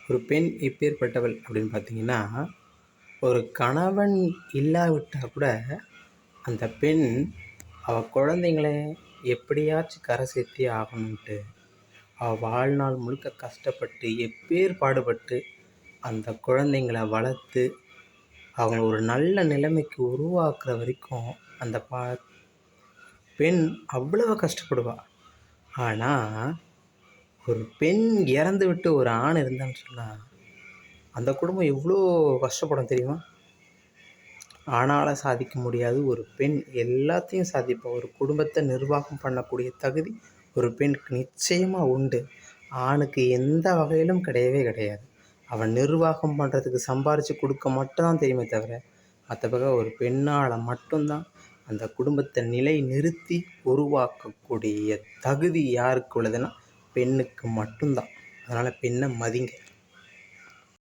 ஒரு பெண் எப்பேற்பட்டவள் அப்படின்னு பார்த்தீங்கன்னா, ஒரு கணவன் இல்லாவிட்டா கூட அந்த பெண் குழந்தைங்கள எப்படியாச்சும் கரை சேர்த்தே ஆகணுன்ட்டு, வாழ்நாள் முழுக்க கஷ்டப்பட்டு எப்பேர் பாடுபட்டு அந்த குழந்தைங்கள வளர்த்து, அவங்கள ஒரு நல்ல நிலைமைக்கு உருவாக்குற வரைக்கும் அந்த பெண் அவ்வளவு கஷ்டப்படுவா. ஆனா, ஒரு பெண் இறந்துவிட்டு ஒரு ஆண் இருந்தான்னு சொன்னா, அந்த குடும்பம் எவ்வளோ கஷ்டப்படும் தெரியுமா? ஆணால சாதிக்க முடியாது. ஒரு பெண் எல்லாத்தையும் சாதிப்பா. ஒரு குடும்பத்தை நிர்வாகம் பண்ணக்கூடிய தகுதி ஒரு பெண்ணுக்கு நிச்சயமா உண்டு. ஆணுக்கு எந்த வகையிலும் கிடையவே கிடையாது. அவன் நிர்வாகம் பண்ணுறதுக்கு சம்பாரித்து கொடுக்க மட்டும் தான் தெரியுமே தவிர, மற்றபடி ஒரு பெண்ணால் மட்டும்தான் அந்த குடும்பத்தை நிலை நிறுத்தி உருவாக்கக்கூடிய தகுதி யாருக்கு உள்ளதுன்னா பெண்ணுக்கு மட்டும்தான். அதனால் பெண்ணை மதிங்க.